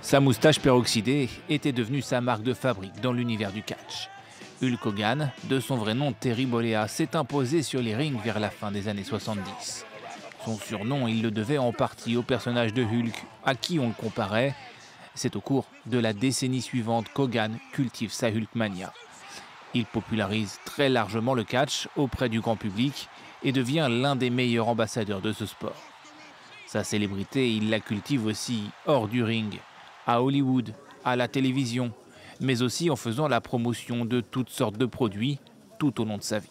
Sa moustache peroxydée était devenue sa marque de fabrique dans l'univers du catch. Hulk Hogan, de son vrai nom Terry Bollea, s'est imposé sur les rings vers la fin des années 70. Son surnom, il le devait en partie au personnage de Hulk, à qui on le comparait. C'est au cours de la décennie suivante qu'Hogan cultive sa Hulkmania. Il popularise très largement le catch auprès du grand public et devient l'un des meilleurs ambassadeurs de ce sport. Sa célébrité, il la cultive aussi hors du ring, à Hollywood, à la télévision, mais aussi en faisant la promotion de toutes sortes de produits tout au long de sa vie.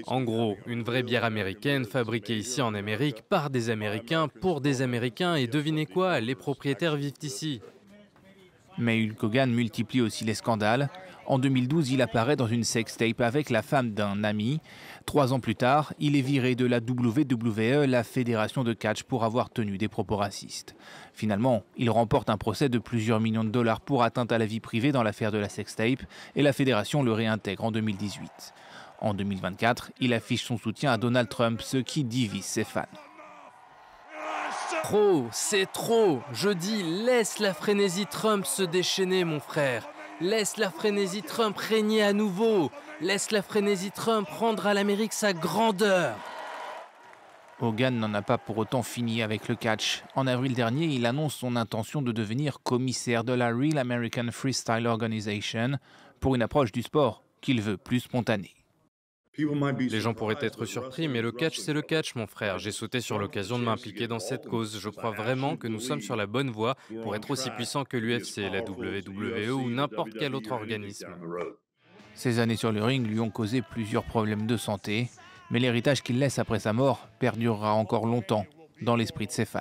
En gros, une vraie bière américaine fabriquée ici en Amérique par des Américains pour des Américains et devinez quoi, les propriétaires vivent ici. Mais Hulk Hogan multiplie aussi les scandales. En 2012, il apparaît dans une sextape avec la femme d'un ami. 3 ans plus tard, il est viré de la WWE, la fédération de catch, pour avoir tenu des propos racistes. Finalement, il remporte un procès de plusieurs millions de dollars pour atteinte à la vie privée dans l'affaire de la sextape et la fédération le réintègre en 2018. En 2024, il affiche son soutien à Donald Trump, ce qui divise ses fans. Trop, c'est trop. Je dis, laisse la frénésie Trump se déchaîner, mon frère. Laisse la frénésie Trump régner à nouveau. Laisse la frénésie Trump rendre à l'Amérique sa grandeur. Hogan n'en a pas pour autant fini avec le catch. En avril dernier, il annonce son intention de devenir commissaire de la Real American Freestyle Organization pour une approche du sport qu'il veut plus spontanée. Les gens pourraient être surpris, mais le catch, c'est le catch, mon frère. J'ai sauté sur l'occasion de m'impliquer dans cette cause. Je crois vraiment que nous sommes sur la bonne voie pour être aussi puissants que l'UFC, la WWE ou n'importe quel autre organisme. Ces années sur le ring lui ont causé plusieurs problèmes de santé, mais l'héritage qu'il laisse après sa mort perdurera encore longtemps dans l'esprit de ses fans.